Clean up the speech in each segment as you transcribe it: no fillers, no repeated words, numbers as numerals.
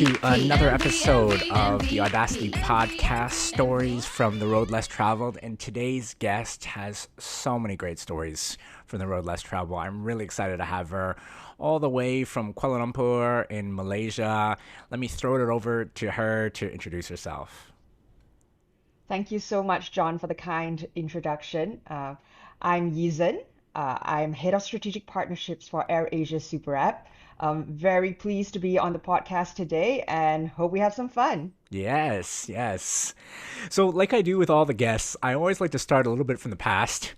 to another episode of the Audacity podcast, Stories from the Road Less Traveled. And today's guest has so many great stories from the road less traveled. I'm really excited to have her all the way from Kuala Lumpur in Malaysia. Let me throw it over to her to introduce herself. Thank you so much, John, for the kind introduction. I'm Yizhen. I'm Head of Strategic Partnerships for AirAsia Super App. Very pleased to be on the podcast today and hope we have some fun. Yes, yes. So, like I do with all the guests, I always like to start a little bit from the past.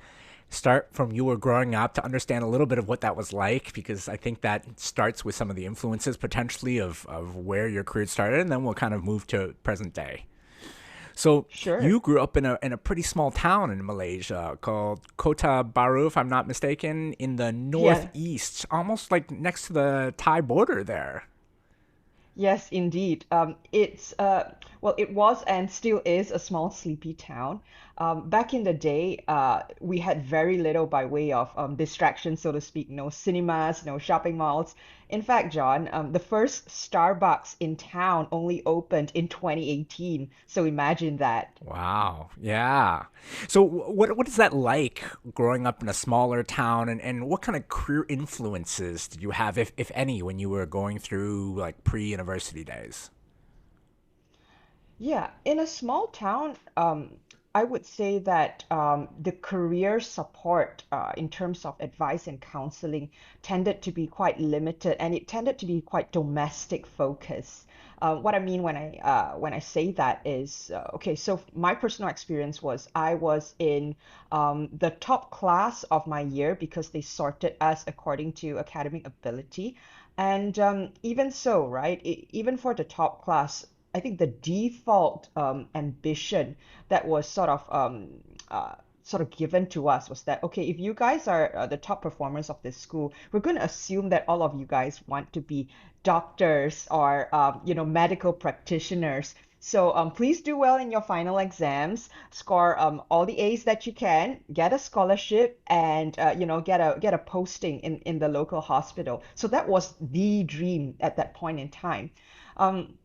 Start from you were growing up to understand a little bit of what that was like, because I think that starts with some of the influences potentially of where your career started, and then we'll kind of move to present day. So Sure. you grew up in a pretty small town in Malaysia called Kota Bharu, if I'm not mistaken, in the Yeah. northeast, almost like next to the Thai border there. Yes, indeed. Well, it was and still is a small, sleepy town. Back in the day, we had very little by way of distraction, so to speak. No cinemas, no shopping malls. In fact, John, the first Starbucks in town only opened in 2018. So imagine that. Wow. Yeah. So what is that like growing up in a smaller town, and what kind of career influences did you have, if any, when you were going through like pre-university days? Yeah, in a small town, I would say that the career support in terms of advice and counseling tended to be quite limited, and it tended to be quite domestic focused. What I mean when I say that is okay. So my personal experience was I was in the top class of my year because they sorted us according to academic ability, and even so, right? Even for the top class. I think the default ambition that was sort of given to us was that okay, if you guys are the top performers of this school, we're going to assume that all of you guys want to be doctors or medical practitioners. So please do well in your final exams, score all the A's that you can, get a scholarship, and get a posting in the local hospital. So that was the dream at that point in time. Um,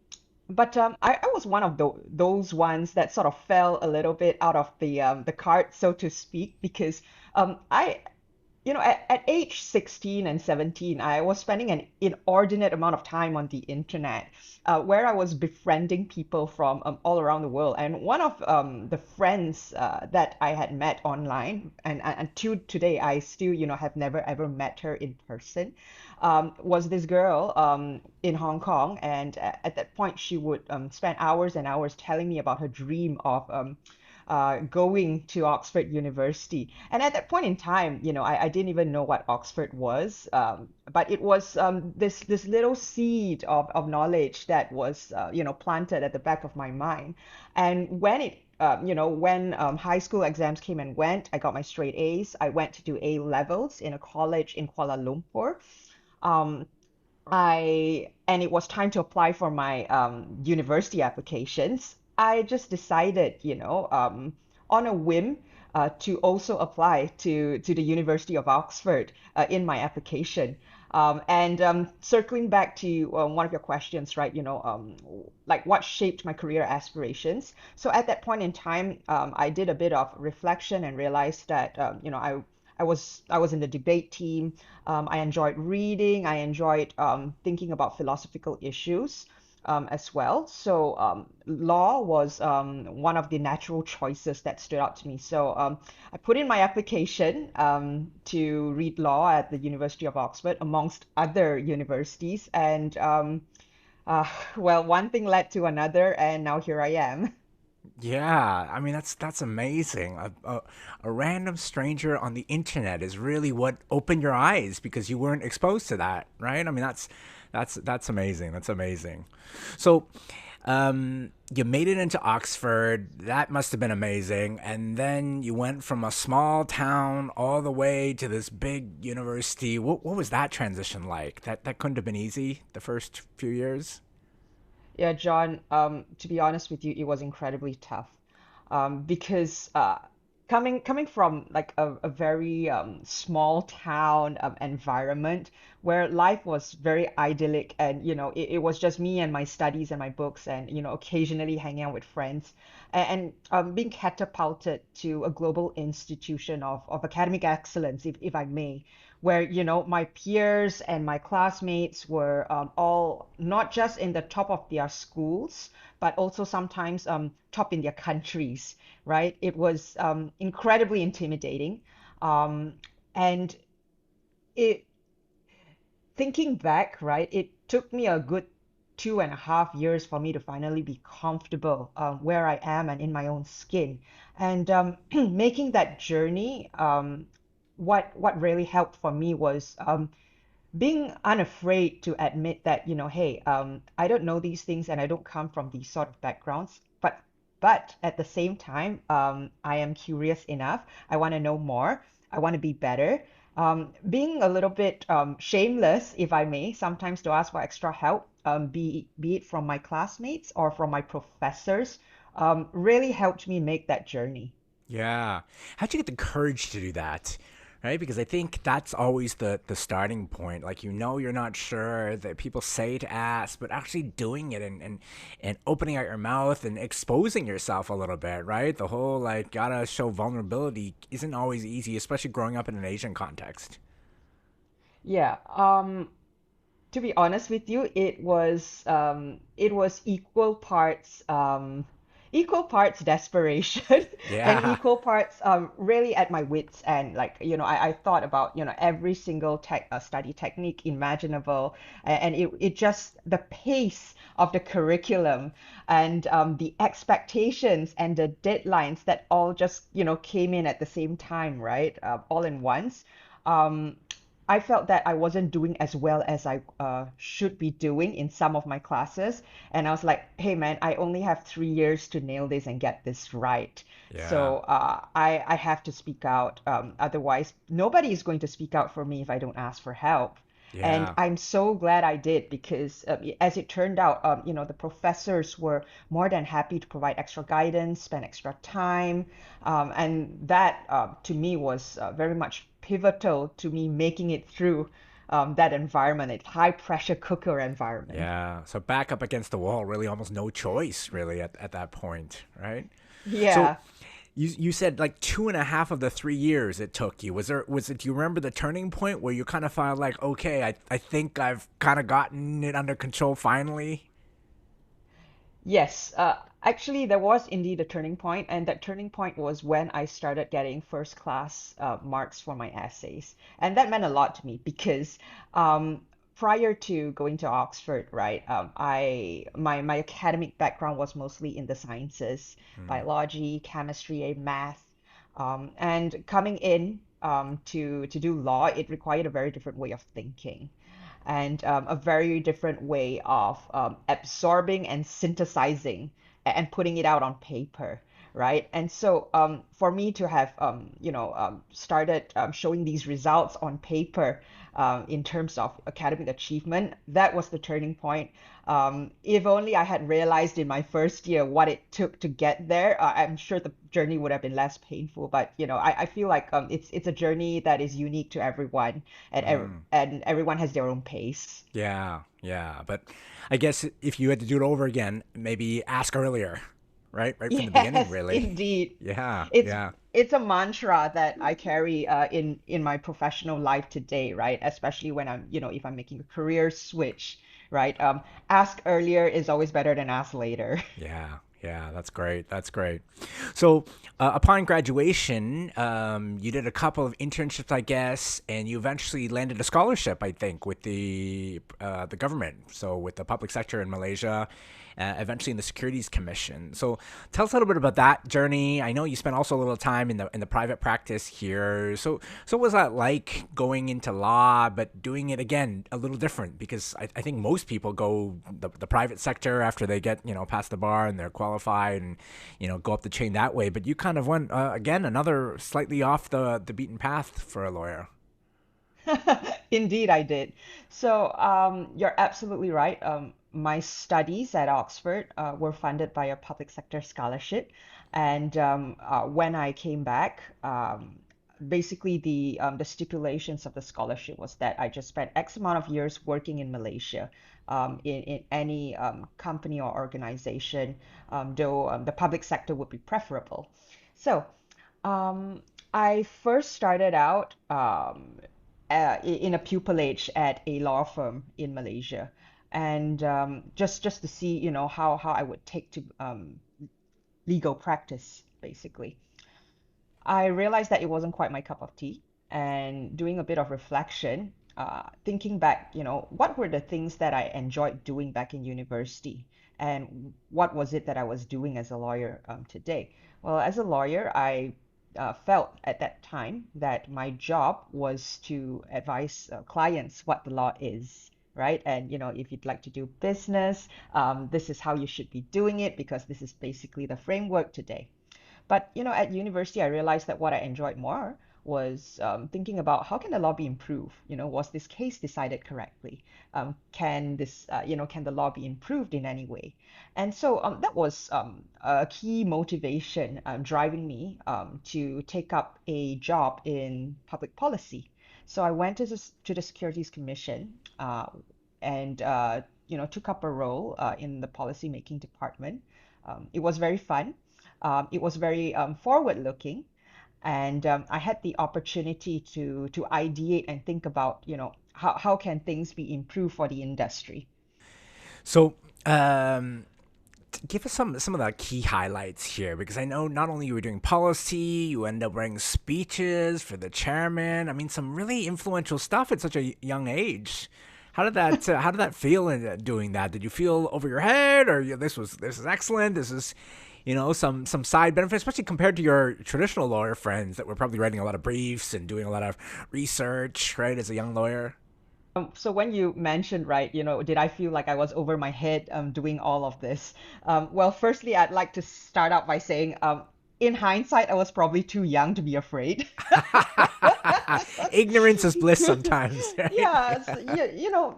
but I was one of those ones that sort of fell a little bit out of the cart, so to speak, because I at age 16 and 17, I was spending an inordinate amount of time on the internet, where I was befriending people from all around the world. And one of the friends that I had met online, and until today, I still, have never ever met her in person, was this girl in Hong Kong. And at that point, she would spend hours and hours telling me about her dream of going to Oxford University. And at that point in time, I didn't even know what Oxford was, but it was this little seed of knowledge that was planted at the back of my mind. And when high school exams came and went, I got my straight A's. I went to do A levels in a college in Kuala Lumpur. Um, and it was time to apply for my university applications. I just decided, on a whim, to also apply to the University of Oxford in my application. And circling back to one of your questions, right? Like what shaped my career aspirations. So at that point in time, I did a bit of reflection and realized that, I was in the debate team. I enjoyed reading. I enjoyed thinking about philosophical issues as well. So law was one of the natural choices that stood out to me. So I put in my application to read law at the University of Oxford, amongst other universities. And uh, well, one thing led to another, and now here I am. Yeah, I mean that's amazing. A random stranger on the internet is really what opened your eyes because you weren't exposed to that, right? I mean that's amazing. That's amazing. So, you made it into Oxford. That must have been amazing. And then you went from a small town all the way to this big university. What was that transition like? That couldn't have been easy the first few years. Yeah, John, to be honest with you, it was incredibly tough because coming from like a very small town environment where life was very idyllic, and it was just me and my studies and my books, and occasionally hanging out with friends, and being catapulted to a global institution of academic excellence, if I may, where my peers and my classmates were all not just in the top of their schools, but also sometimes top in their countries, right? It was incredibly intimidating. Um, and it thinking back, right, it took me a good 2.5 years for me to finally be comfortable where I am and in my own skin. And making that journey, what really helped for me was being unafraid to admit that, hey, I don't know these things and I don't come from these sort of backgrounds, but at the same time, I am curious enough. I want to know more. I want to be better. Being a little bit shameless, if I may, sometimes to ask for extra help, be it from my classmates or from my professors, really helped me make that journey. Yeah. How'd you get the courage to do that? Right? Because I think that's always the starting point. Like, you're not sure, that people say to ask, but actually doing it, and opening out your mouth and exposing yourself a little bit, right? The whole like gotta show vulnerability isn't always easy, especially growing up in an Asian context. Yeah. To be honest with you, it was equal parts desperation and Yeah. equal parts really at my wits end. Like, I thought about, every single study technique imaginable, and it just the pace of the curriculum and the expectations and the deadlines that all just, came in at the same time, right? All in once. Um, I felt that I wasn't doing as well as I should be doing in some of my classes. And I was like, hey, man, I only have 3 years to nail this and get this right. Yeah. So I have to speak out. Otherwise, nobody is going to speak out for me if I don't ask for help. And Yeah. I'm so glad I did because, as it turned out, the professors were more than happy to provide extra guidance, spend extra time, and that to me was very much pivotal to me making it through that environment, a high pressure cooker environment. Yeah. So back up against the wall, really almost no choice really at that point, right? So Yeah. you said like 2.5 of the 3 years it took you. Was it do you remember the turning point where you kind of felt like, okay, I think I've kind of gotten it under control finally? Yes, actually, there was indeed a turning point, and that turning point was when I started getting first class marks for my essays. And that meant a lot to me because prior to going to Oxford, right, my academic background was mostly in the sciences, Mm. biology, chemistry, and math. And coming in to do law, it required a very different way of thinking and a very different way of absorbing and synthesizing and putting it out on paper, right? And so for me to have started showing these results on paper in terms of academic achievement, that was the turning point. If only I had realized in my first year what it took to get there, I'm sure the journey would have been less painful. But I feel like it's a journey that is unique to everyone, Mm. and everyone has their own pace. Yeah, yeah. But I guess if you had to do it over again, maybe ask earlier, right? Right from the beginning, Yes, really. indeed. Yeah, It's yeah. it's a mantra that I carry in my professional life today, right? Especially when if I'm making a career switch, right? Ask earlier is always better than ask later. Yeah, yeah, that's great. That's great. So, upon graduation, you did a couple of internships, I guess, and you eventually landed a scholarship, I think, with the government. So, with the public sector in Malaysia, eventually in the Securities Commission. So, tell us a little bit about that journey. I know you spent also a little time in the private practice here. So what was that like going into law, but doing it again a little different? Because I think most people go the private sector after they get past the bar and they're qualified and go up the chain that way. But you kind of went again another slightly off the beaten path for a lawyer. Indeed, I did. So, you're absolutely right. My studies at Oxford were funded by a public sector scholarship. And when I came back, basically the stipulations of the scholarship was that I just spent X amount of years working in Malaysia, in any company or organization, though the public sector would be preferable. So um, I first started out in a pupillage at a law firm in Malaysia, and just to see, how I would take to legal practice, basically. I realized that it wasn't quite my cup of tea. And doing a bit of reflection, thinking back, what were the things that I enjoyed doing back in university? And what was it that I was doing as a lawyer today? Well, as a lawyer, I felt at that time that my job was to advise clients what the law is. Right. And, if you'd like to do business, this is how you should be doing it because this is basically the framework today. But at university, I realized that what I enjoyed more was thinking about how can the law be improved? Was this case decided correctly? Can the law be improved in any way? And so that was a key motivation driving me to take up a job in public policy. So I went to the Securities Commission and took up a role in the policy making department. It was very fun. It was very forward looking, and I had the opportunity to ideate and think about, how can things be improved for the industry. So, um, give us some of the key highlights here, because I know not only you were doing policy, you end up writing speeches for the chairman. I mean, some really influential stuff at such a young age. How did that feel in doing that? Did you feel over your head, or this is excellent? This is, some side benefits, especially compared to your traditional lawyer friends that were probably writing a lot of briefs and doing a lot of research, right? As a young lawyer. So when you mentioned, right, did I feel like I was over my head doing all of this? Well, firstly, I'd like to start out by saying, in hindsight, I was probably too young to be afraid. Ignorance is bliss sometimes, right? Yeah,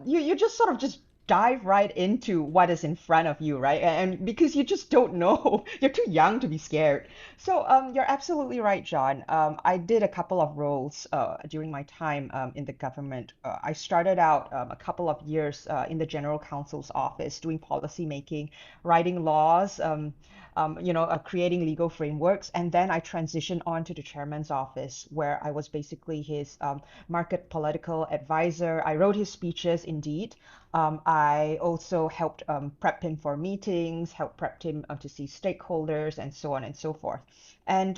you just sort of just dive right into what is in front of you, right? And because you just don't know, you're too young to be scared. So you're absolutely right, John. I did a couple of roles during my time in the government. I started out a couple of years in the General Counsel's office doing policy making, writing laws. Creating legal frameworks. And then I transitioned on to the chairman's office, where I was basically his market political advisor. I wrote his speeches, indeed. I also helped prep him for meetings, helped prep him to see stakeholders, and so on and so forth. And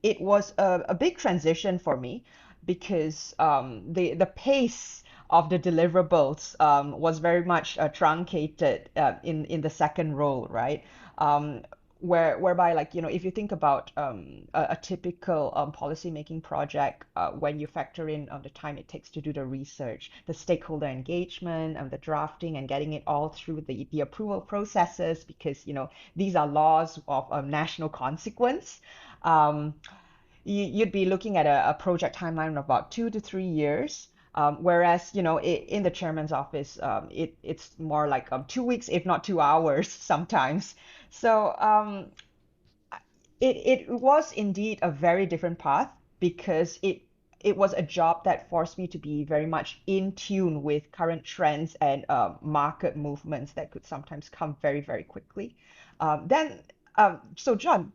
it was a big transition for me because the pace of the deliverables was very much truncated in the second role, right? Um, whereby, like, if you think about a typical policy making project, when you factor in the time it takes to do the research, the stakeholder engagement, the drafting, and getting it all through the approval processes, because these are laws of national consequence. Um, you'd be looking at a project timeline of about 2 to 3 years. Whereas, in the chairman's office, it's more like 2 weeks, if not 2 hours sometimes. So it was indeed a very different path because it was a job that forced me to be very much in tune with current trends and market movements that could sometimes come very, very quickly. Then, so John,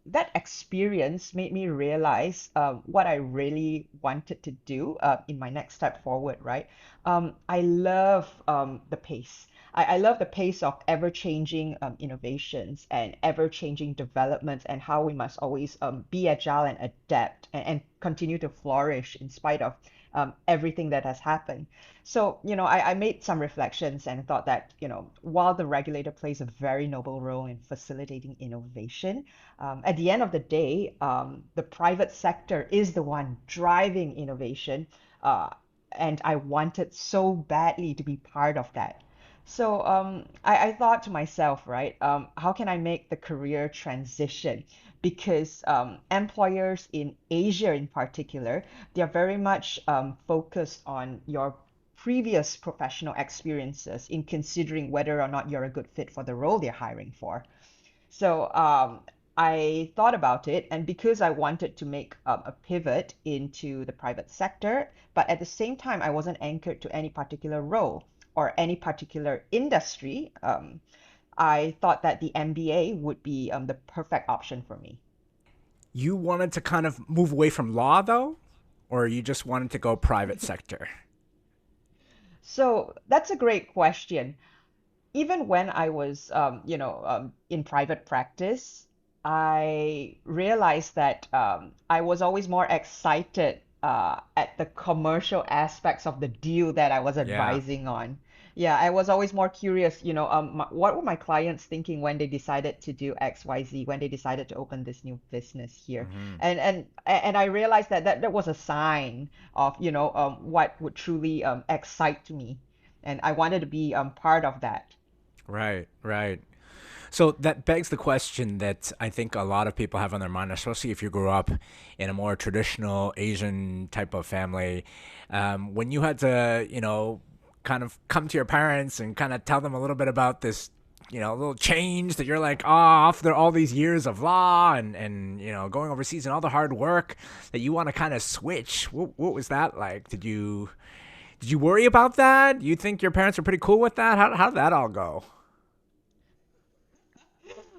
that experience made me realize what I really wanted to do in my next step forward, right? I love the pace. I love the pace of ever-changing innovations and ever-changing developments, and how we must always be agile and adapt and continue to flourish in spite of everything that has happened. So, I made some reflections and thought that, while the regulator plays a very noble role in facilitating innovation, at the end of the day, the private sector is the one driving innovation, uh, and I wanted so badly to be part of that. So I thought to myself, right, how can I make the career transition? Because employers in Asia, in particular, they are very much focused on your previous professional experiences in considering whether or not you're a good fit for the role they're hiring for. So I thought about it, and because I wanted to make a pivot into the private sector, but at the same time, I wasn't anchored to any particular role or any particular industry, I thought that the MBA would be the perfect option for me. You wanted to kind of move away from law though, or you just wanted to go private sector? So that's a great question. Even when I was, in private practice, I realized that I was always more excited at the commercial aspects of the deal that I was Yeah. advising on. Yeah, I was always more curious, what were my clients thinking when they decided to do XYZ, when they decided to open this new business here. Hmm. And I realized that was a sign of, what would truly excite me. And I wanted to be part of that. Right, right. So that begs the question that I think a lot of people have on their mind, especially if you grew up in a more traditional Asian type of family. When you had to, kind of come to your parents and kind of tell them a little bit about this, little change that you're like, after all these years of law and going overseas and all the hard work that you want to kind of switch. What was that like? Did you worry about that? Do you think your parents are pretty cool with that? How did that all go?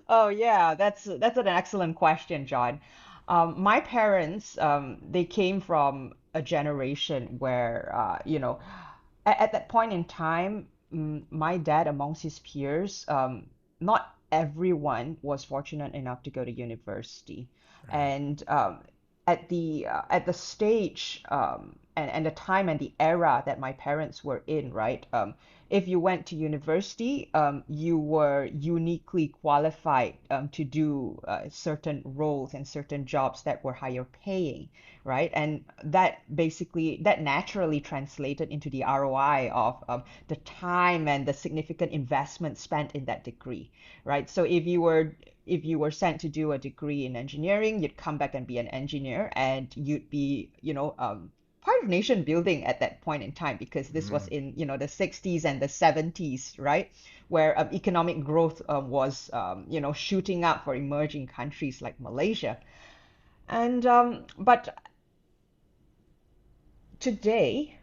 Oh yeah, that's an excellent question, John. My parents, they came from a generation where, at that point in time, my dad amongst his peers, not everyone was fortunate enough to go to university, Right. and at the stage and the time and the era that my parents were in, right? If you went to university, you were uniquely qualified to do certain roles and certain jobs that were higher paying, right? And that naturally translated into the ROI of the time and the significant investment spent in that degree, right? So if you were sent to do a degree in engineering, you'd come back and be an engineer, and you'd be, part of nation building at that point in time, because this was Mm. in, the 60s and the 70s, right? Where economic growth was, shooting up for emerging countries like Malaysia. And but today,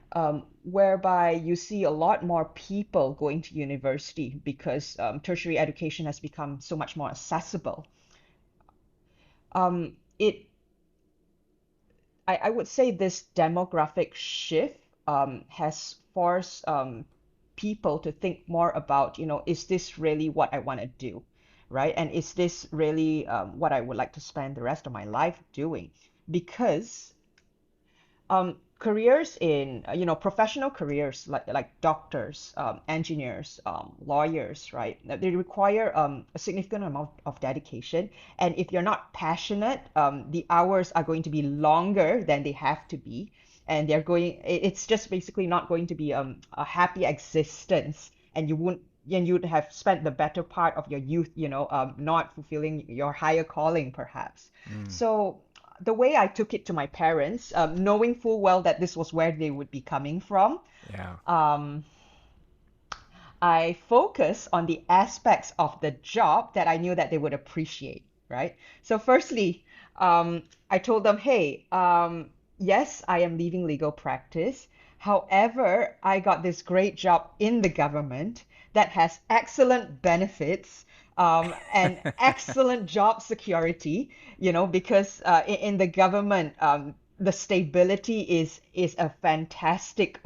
whereby you see a lot more people going to university because tertiary education has become so much more accessible. It I would say this demographic shift has forced people to think more about, is this really what I want to do, right? And is this really what I would like to spend the rest of my life doing? Because careers in professional careers like doctors, engineers, lawyers, right? They require a significant amount of dedication, and if you're not passionate, the hours are going to be longer than they have to be, and it's just basically not going to be a happy existence, and you'd have spent the better part of your youth, not fulfilling your higher calling, perhaps. Mm. So the way I took it to my parents, knowing full well that this was where they would be coming from, Yeah. um, I focus on the aspects of the job that I knew that they would appreciate, right? So firstly, I told them, hey, yes, I am leaving legal practice. However, I got this great job in the government that has excellent benefits, and excellent job security, because in the government, the stability is a fantastic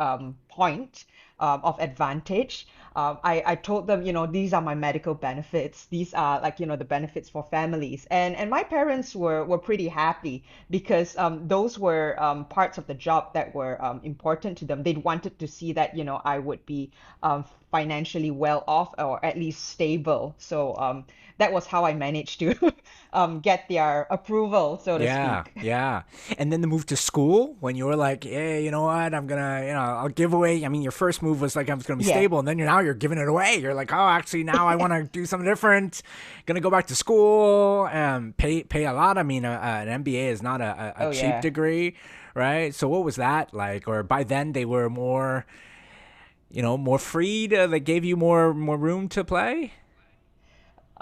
point of advantage. I told them, these are my medical benefits. These are, like, the benefits for families. And my parents were pretty happy because those were parts of the job that were important to them. They wanted to see that, I would be financially well off, or at least stable. So that was how I managed to get their approval, so to Yeah, speak. yeah. And then the move to school when you were like, yeah, you know what? I'm gonna, I'll give away. I mean, your first move was like, I'm gonna be Yeah. stable, and then now you're giving it away. You're like, oh, actually, now I want to do something different. Gonna go back to school, pay a lot. I mean, an MBA is not a Oh, cheap yeah. degree, right? So what was that like? Or by then they were more, more free to, they gave you more room to play.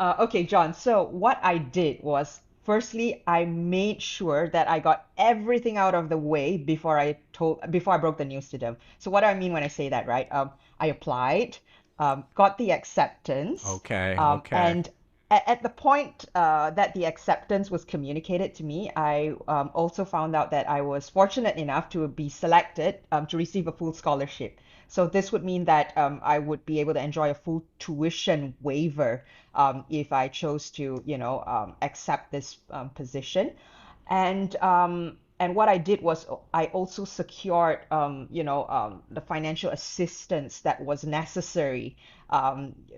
Okay, John. So what I did was, firstly, I made sure that I got everything out of the way before I broke the news to them. So what do I mean when I say that, right? I applied, got the acceptance, Okay, okay. and at the point that the acceptance was communicated to me, I also found out that I was fortunate enough to be selected to receive a full scholarship. So this would mean that I would be able to enjoy a full tuition waiver if I chose to, accept this position. And what I did was I also secured, the financial assistance that was necessary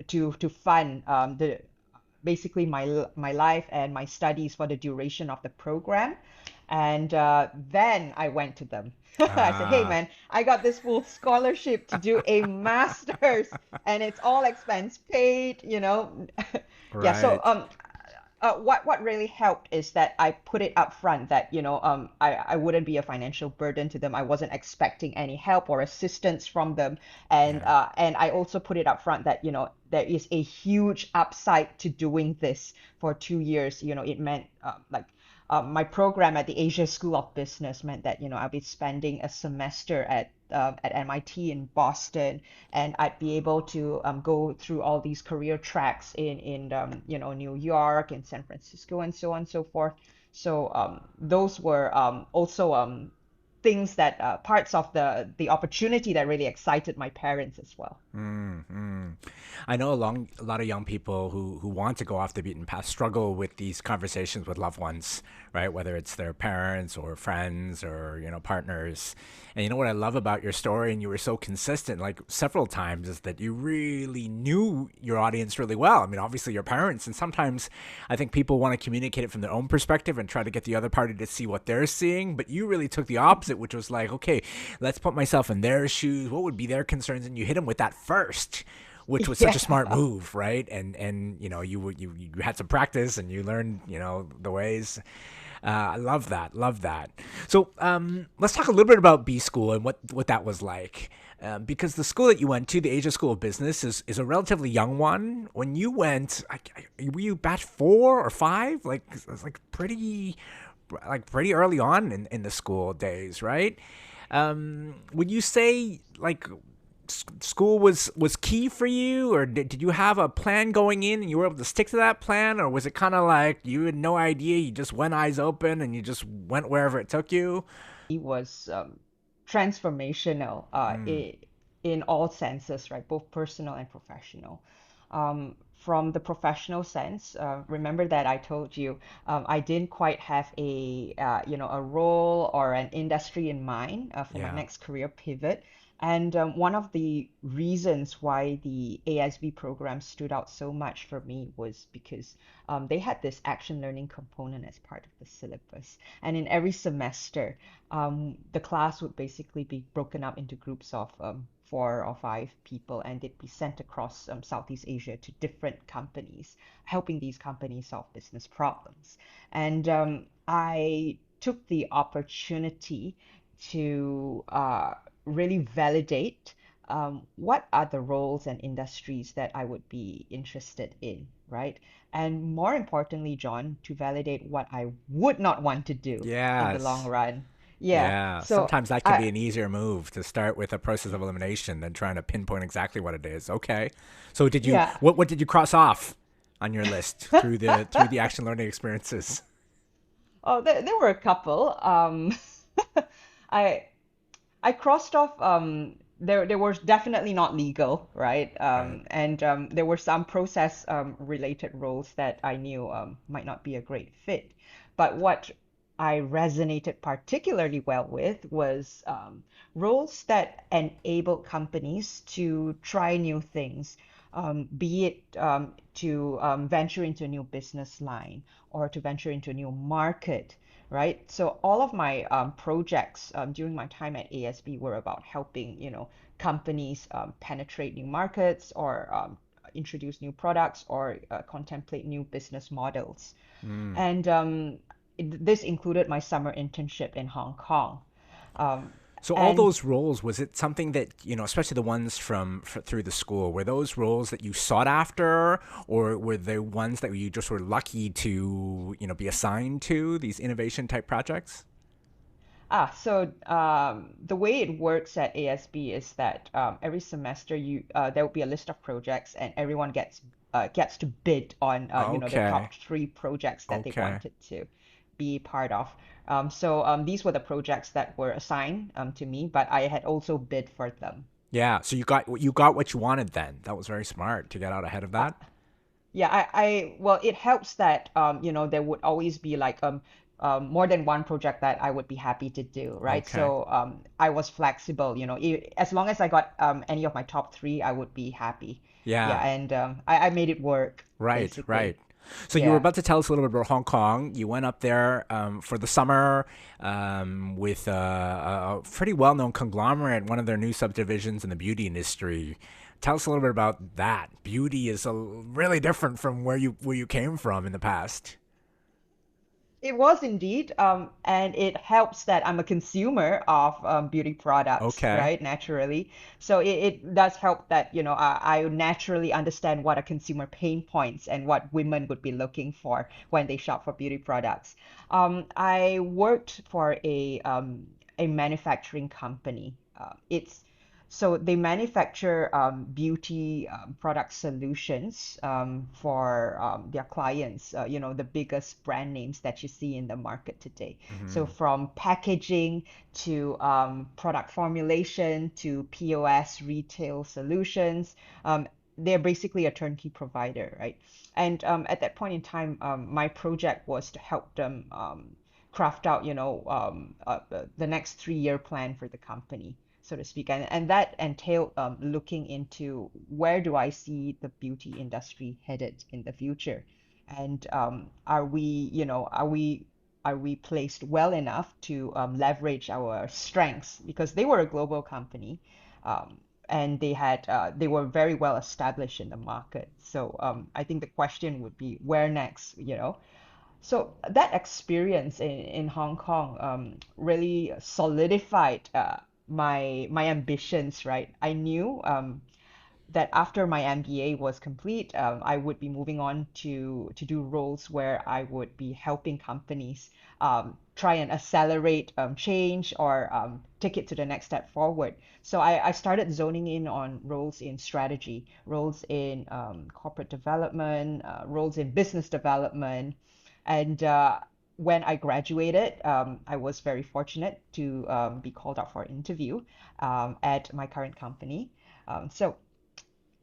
to fund the basically my life and my studies for the duration of the program. And then I went to them. I said, "Hey, Ah, man, I got this full scholarship to do a master's, and it's all expense paid." Yeah. So right. what really helped is that I put it up front that I wouldn't be a financial burden to them. I wasn't expecting any help or assistance from them, and Yeah. I also put it up front that there is a huge upside to doing this for 2 years. It meant my program at the Asia School of Business meant that I'll be spending a semester at MIT in Boston, and I'd be able to go through all these career tracks in New York and San Francisco and so on and so forth. So those were also things that parts of the opportunity that really excited my parents as well. I know a lot of young people who want to go off the beaten path struggle with these conversations with loved ones, right? Whether it's their parents or friends or partners. And you know what I love about your story, and you were so consistent, like several times, is that you really knew your audience really well. I mean, obviously your parents, and sometimes I think people want to communicate it from their own perspective and try to get the other party to see what they're seeing. But you really took the opposite, which was like, okay, let's put myself in their shoes. What would be their concerns? And you hit them with that first, which was such a smart Yeah. move, right? And you had some practice and you learned the ways. I love that, love that. So let's talk a little bit about B School and what that was like. Because the school that you went to, the Asia School of Business, is a relatively young one. When you went, were you batch 4 or 5? Like it's pretty early on in the school days, right? Would you say like school was key for you, or did you have a plan going in and you were able to stick to that plan, or was it kind of like you had no idea, you just went eyes open and you just went wherever it took you? It was transformational in all senses, right? Both personal and professional. From the professional sense, remember that I told you I didn't quite have a role or an industry in mind for my Yeah. next career pivot. And one of the reasons why the ASB program stood out so much for me was because they had this action learning component as part of the syllabus. And in every semester, the class would basically be broken up into groups of 4 or 5 people, and they'd be sent across Southeast Asia to different companies, helping these companies solve business problems. And I took the opportunity to really validate what are the roles and industries that I would be interested in, right? And more importantly, John, to validate what I would not want to do in the long Yes. run. Yeah. Yeah. So Sometimes that can I be an easier move to start with a process of elimination than trying to pinpoint exactly what it is. Okay. So did you yeah. what did you cross off on your list through the action learning experiences? Oh, there were a couple. I I crossed off there were definitely not legal, right? Right. And there were some process related roles that I knew might not be a great fit. But what I resonated particularly well with was roles that enable companies to try new things, be it to venture into a new business line or to venture into a new market, right? So all of my projects during my time at ASB were about helping, companies penetrate new markets or introduce new products or contemplate new business models. And this included my summer internship in Hong Kong. Um, So all And those roles, was it something that, especially the ones through the school, were those roles that you sought after, or were they ones that you just were lucky to, be assigned to these innovation type projects? the way it works at ASB is that every semester there will be a list of projects, and everyone gets to bid on the Okay. top three projects that they Okay. wanted to be part of. These were the projects that were assigned to me, but I had also bid for them. Yeah. So you got what you wanted then. That was very smart to get out ahead of Uh, that. Yeah, well, it helps that there would always be like more than one project that I would be happy to do, right? Okay. So I was flexible, as long as I got any of my top three, I would be happy. Yeah, Yeah. and I made it work Right, basically. right. So you were Yeah. about to tell us a little bit about Hong Kong. You went up there for the summer with a pretty well-known conglomerate, one of their new subdivisions in the beauty industry. Tell us a little bit about that. Beauty is really different from where you came from in the past. It was indeed, and it helps that I'm a consumer of beauty products, Okay. right? Naturally. So it does help that, I naturally understand what are consumer pain points and what women would be looking for when they shop for beauty products. I worked for a manufacturing company. They manufacture beauty product solutions for their clients, the biggest brand names that you see in the market today. So Hmm. from packaging to product formulation to POS retail solutions, they're basically a turnkey provider, right? And at that point in time, my project was to help them craft out, the next 3-year plan for the company, so to speak. And that entailed looking into where do I see the beauty industry headed in the future, and are we placed well enough to leverage our strengths, because they were a global company, um, and they were very well established in the market. So I think the question would be where next, so that experience in Hong Kong really solidified my ambitions, right? I knew that after my MBA was complete, I would be moving on to do roles where I would be helping companies try and accelerate change or take it to the next step forward. So I started zoning in on roles in strategy, roles in corporate development, roles in business development, and when I graduated, I was very fortunate to be called up for an interview at my current company. So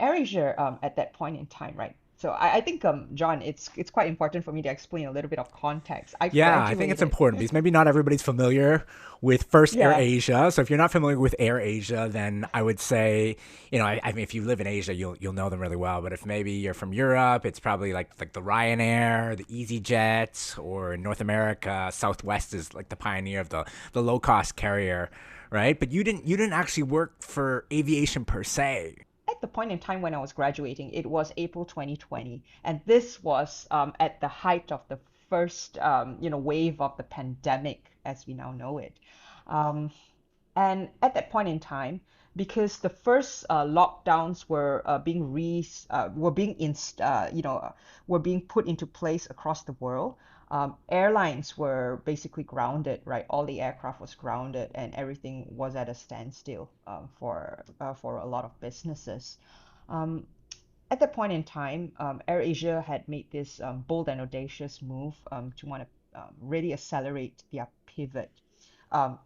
AirAsia at that point in time, right? So I think John, it's quite important for me to explain a little bit of context. I Yeah, I think it's graduated. important because maybe not everybody's familiar with first Yeah. AirAsia. So if you're not familiar with AirAsia, then I would say, I mean, if you live in Asia, you'll know them really well. But if maybe you're from Europe, it's probably like the Ryanair, the EasyJet, or in North America, Southwest is like the pioneer of the low cost carrier, right? But you didn't actually work for aviation per se. At the point in time when I was graduating, it was April 2020, and this was at the height of the first wave of the pandemic as we now know it. Um, And at that point in time, because the first lockdowns were being were being put into place across the world, airlines were basically grounded, right? All the aircraft was grounded, and everything was at a standstill for a lot of businesses. Um, at that point in time, AirAsia had made this bold and audacious move to want to really accelerate their pivot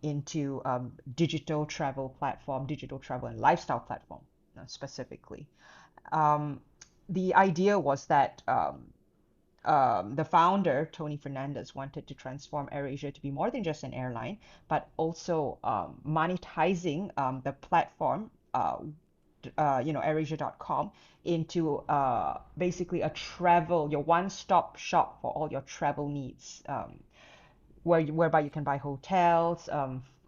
into digital travel and lifestyle platform specifically. Um, the idea was that the founder, Tony Fernandez, wanted to transform AirAsia to be more than just an airline, but also monetizing the platform, AirAsia.com, into basically your one-stop shop for all your travel needs, whereby you can buy hotels,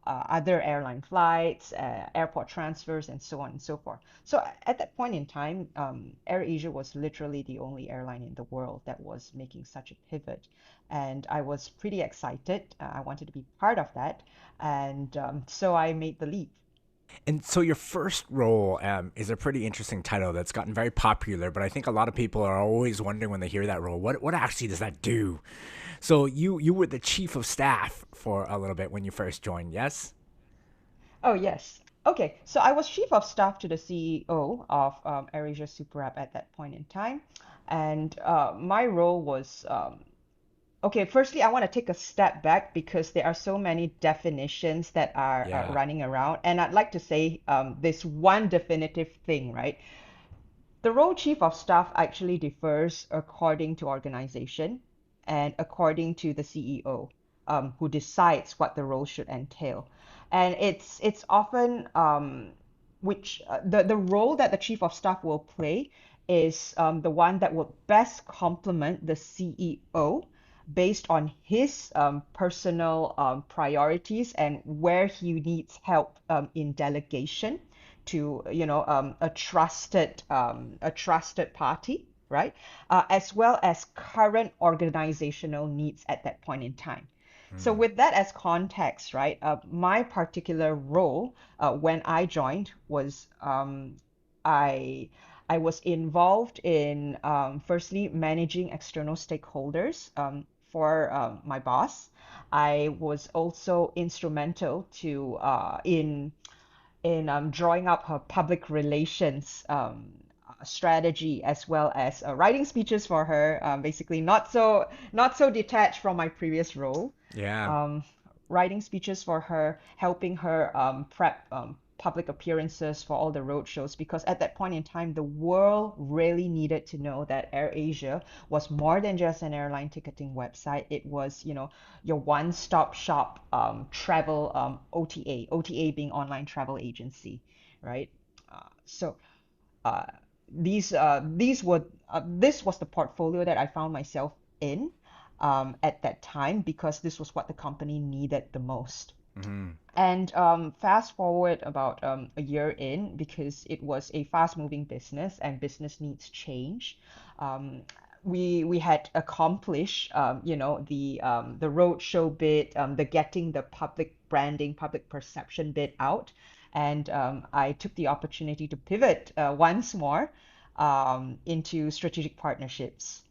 other airline flights, airport transfers, and so on and so forth. So at that point in time, AirAsia was literally the only airline in the world that was making such a pivot. And I was pretty excited. I wanted to be part of that. And so I made the leap. And so your first role is a pretty interesting title that's gotten very popular, but I think a lot of people are always wondering when they hear that role, what actually does that do? So you were the chief of staff for a little bit when you first joined, yes? Oh, yes. Okay, so I was chief of staff to the CEO of AirAsia Super App at that point in time. And my role was okay, firstly, I want to take a step back because there are so many definitions that are Yeah. running around. And I'd like to say this one definitive thing, right? The role chief of staff actually differs according to organization and according to the CEO, who decides what the role should entail. And it's often which the role that the chief of staff will play is the one that will best complement the CEO based on his personal priorities and where he needs help in delegation to a trusted party, right? As well as current organizational needs at that point in time. So Mm. with that as context, right, my particular role when I joined was I I was involved in firstly managing external stakeholders for my boss. I was also instrumental to in drawing up her public relations strategy as well as writing speeches for her. Basically, not so detached from my previous role. Yeah. Um, Writing speeches for her, helping her prep public appearances for all the road shows because at that point in time, the world really needed to know that AirAsia was more than just an airline ticketing website. It was, your one-stop shop travel OTA being online travel agency, right? So uh, this was the portfolio that I found myself in at that time because this was what the company needed the most. Hmm. And fast forward about a year in, because it was a fast-moving business and business needs change. Um, we had accomplished, the roadshow bit, the getting the public branding, public perception bit out, and I took the opportunity to pivot once more into strategic partnerships.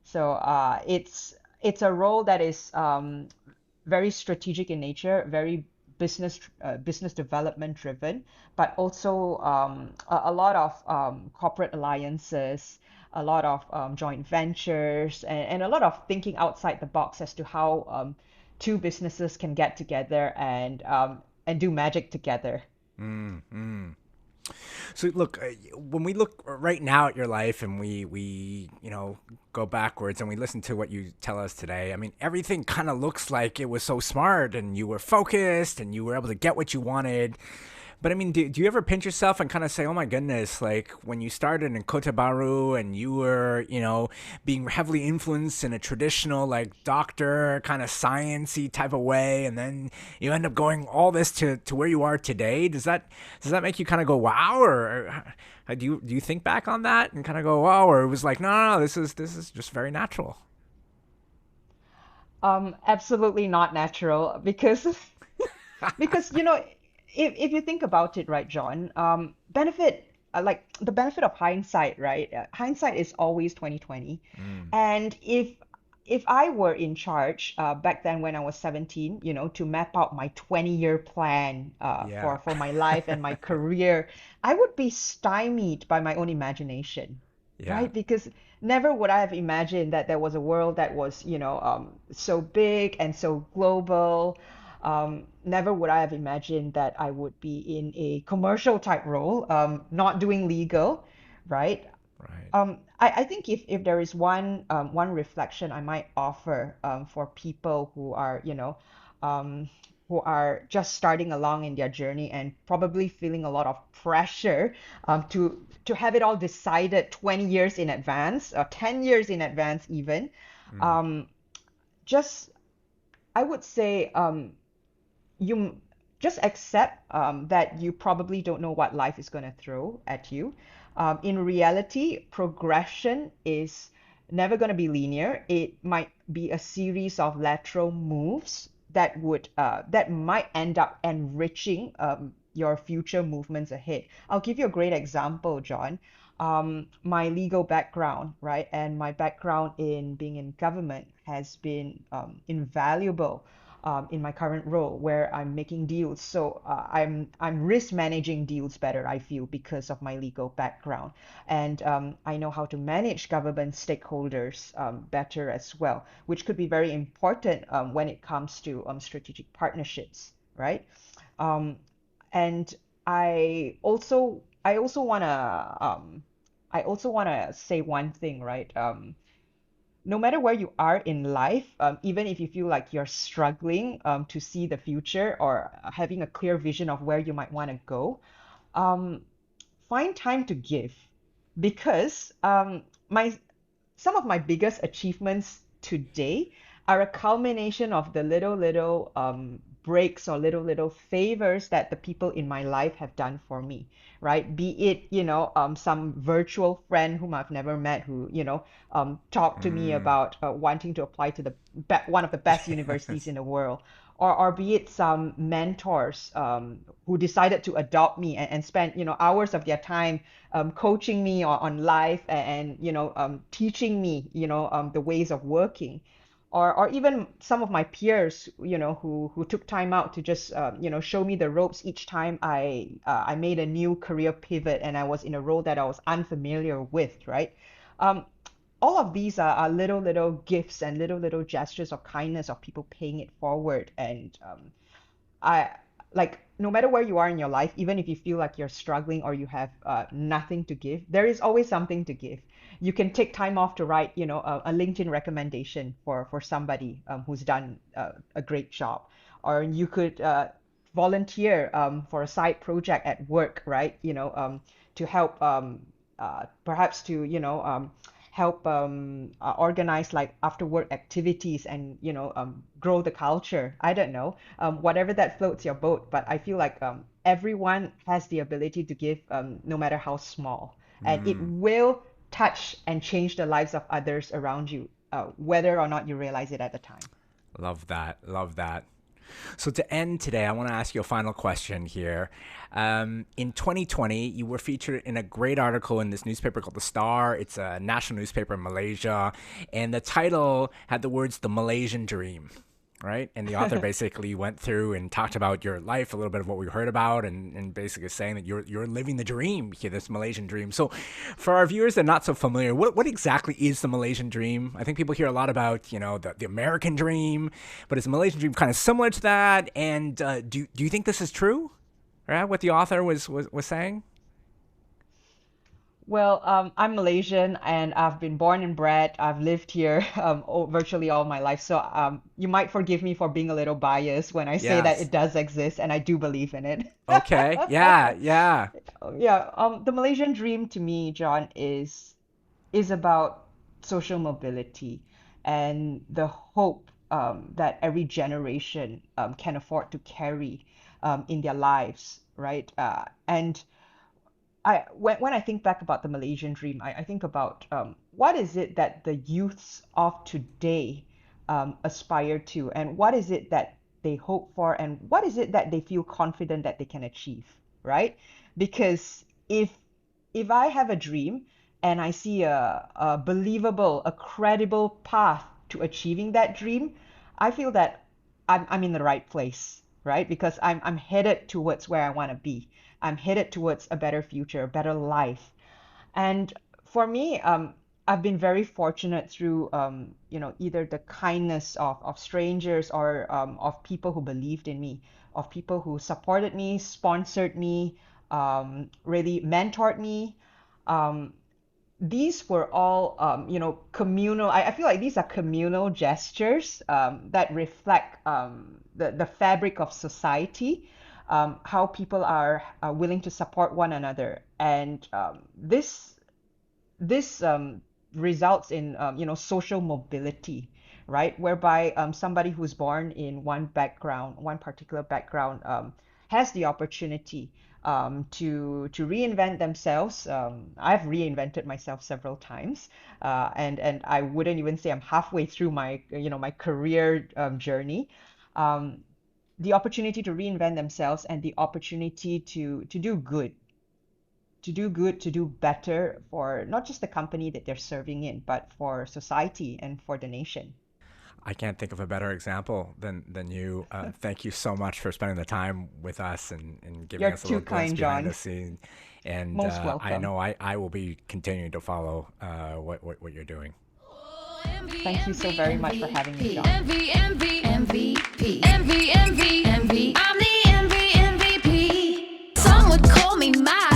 So it's a role that is very strategic in nature, very business development driven, but also a lot of corporate alliances, a lot of joint ventures, and a lot of thinking outside the box as to how two businesses can get together and do magic together. Mm. Mm. So look, when we look right now at your life and we go backwards and we listen to what you tell us today, I mean everything kind of looks like it was so smart and you were focused and you were able to get what you wanted. But I mean, do you ever pinch yourself and kind of say, "Oh my goodness!" Like when you started in Kota Bharu and you were, being heavily influenced in a traditional like doctor kind of sciencey type of way, and then you end up going all this to where you are today. Does that make you kind of go, "Wow," or do you think back on that and kind of go, "Wow," or it was like, "No, this is just very natural." Absolutely not natural because because if you think about it, right, John, like the benefit of hindsight, right? Hindsight is always 2020. Mm. And if I were in charge back then when I was 17, to map out my 20-year plan Yeah. for my life and my career, I would be stymied by my own imagination, Yeah. right? Because never would I have imagined that there was a world that was, so big and so global. Never would I have imagined that I would be in a commercial type role, not doing legal, right? Right. I think if there is one reflection I might offer for people um, who are just starting along in their journey and probably feeling a lot of pressure to have it all decided 20 years in advance or 10 years in advance even, Mm. um, just I would say you just accept that you probably don't know what life is going to throw at you. In reality, progression is never going to be linear. It might be a series of lateral moves that might end up enriching your future movements ahead. I'll give you a great example, John. My legal background, right, and my background in being in government has been invaluable in my current role where I'm making deals. So I'm risk managing deals better, I feel, because of my legal background, and I know how to manage government stakeholders better as well, which could be very important when it comes to strategic partnerships, right? Um, and I also wanna I also wanna say one thing, right? No matter where you are in life, even if you feel like you're struggling to see the future or having a clear vision of where you might want to go, um, find time to give because my some of my biggest achievements today are a culmination of the little breaks or little favors that the people in my life have done for me, right? Be it, some virtual friend whom I've never met who, talked to me about wanting to apply to one of the best universities Yes. in the world, or be it some mentors who decided to adopt me and spend hours of their time coaching me on life and teaching me the ways of working, or even some of my peers who took time out to just show me the ropes each time I made a new career pivot and I was in a role that I was unfamiliar with, right? um, all of these are little gifts and little gestures of kindness of people paying it forward. And I like no matter where you are in your life, even if you feel like you're struggling or you have nothing to give, there is always something to give. You can take time off to write, a LinkedIn recommendation for somebody who's done a great job, or you could volunteer for a side project at work, right? To help perhaps to help organize like after work activities and grow the culture. I don't know, whatever that floats your boat, but I feel like everyone has the ability to give, no matter how small, and it will touch and change the lives of others around you, whether or not you realize it at the time. Love that. Love that. So to end today, I want to ask you a final question here. In 2020, you were featured in a great article in this newspaper called The Star. It's a national newspaper in Malaysia, and the title had the words "The Malaysian Dream." Right, and the author basically went through and talked about your life, a little bit of what we heard about, and basically saying that you're living the dream here, this Malaysian dream. So, for our viewers that are not so familiar, what exactly is the Malaysian dream? I think people hear a lot about the American dream, but is the Malaysian dream kind of similar to that? And do you think this is true? Right, what the author was saying? Well, I'm Malaysian and I've been born and bred. I've lived here virtually all my life. So you might forgive me for being a little biased when I say that Yes. it does exist and I do believe in it. Okay. Yeah. Yeah. Yeah, the Malaysian dream to me, John, is about social mobility and the hope that every generation can afford to carry in their lives, right? And when I think back about the Malaysian dream, I think about what is it that the youths of today aspire to, and what is it that they hope for, and what is it that they feel confident that they can achieve, right? Because if I have a dream and I see a believable, a credible path to achieving that dream, I feel that I'm in the right place, right? Because I'm headed towards where I want to be. I'm headed towards a better future, a better life. And for me, I've been very fortunate through, either the kindness of strangers or of people who believed in me, of people who supported me, sponsored me, really mentored me. Um, these were all, communal. I feel like these are communal gestures that reflect the fabric of society, how people are willing to support one another. And this results in social mobility, right? Whereby somebody who's born in one particular background, has the opportunity to reinvent themselves. I've reinvented myself several times, and I wouldn't even say I'm halfway through my my career journey. Um, the opportunity to reinvent themselves and the opportunity to do good, to do better for not just the company that they're serving in, but for society and for the nation. I can't think of a better example than you. Thank you so much for spending the time with us and giving You're us a too little glimpse kind, behind the John. scene. And Most I welcome. know I will be continuing to follow what you're doing. Envy, Thank you so envy, very much for envy, having me, P. John. Envy, envy, MVP. Envy, envy, envy. I'm the envy MVP. Some would call me mad.